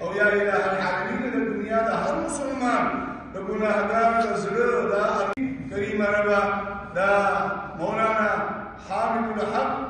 او يا اله العالمين الدنيا ده هر مسلمان ده گناهگار زړه دا کریم ربا دا مولانا حامد الحق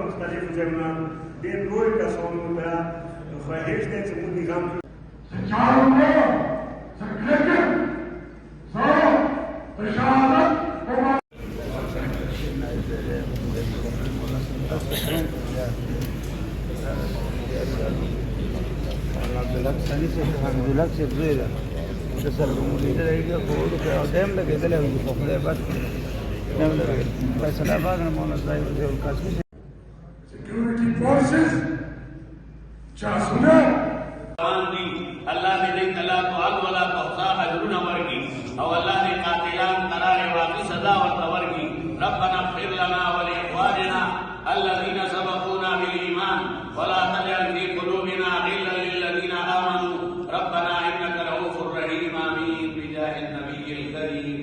مختلف جمع دين روي كسون ولا فهيش ده سمودي كام شعارنا سكرتة صار تشارك الحمد لله سبزيلا تسلم لي ده يجي فوق قدام لك ده اللي فوق ده بس نعمل بس لا بعد ما نزاي ده الكاسمي security forces جاسوسان دی اللہ نے نہیں کلا تو حل ولا تحصا اجرنا ورگی او اللہ نے قاتلان قرار واقعی سزا ورگی ربنا اغفر لنا ولاخواننا الذين سبقونا بالايمان ولا تجعل في قلوبنا غلا للذين امنوا ربنا انك رؤوف رحيم امين بجاه النبي الكريم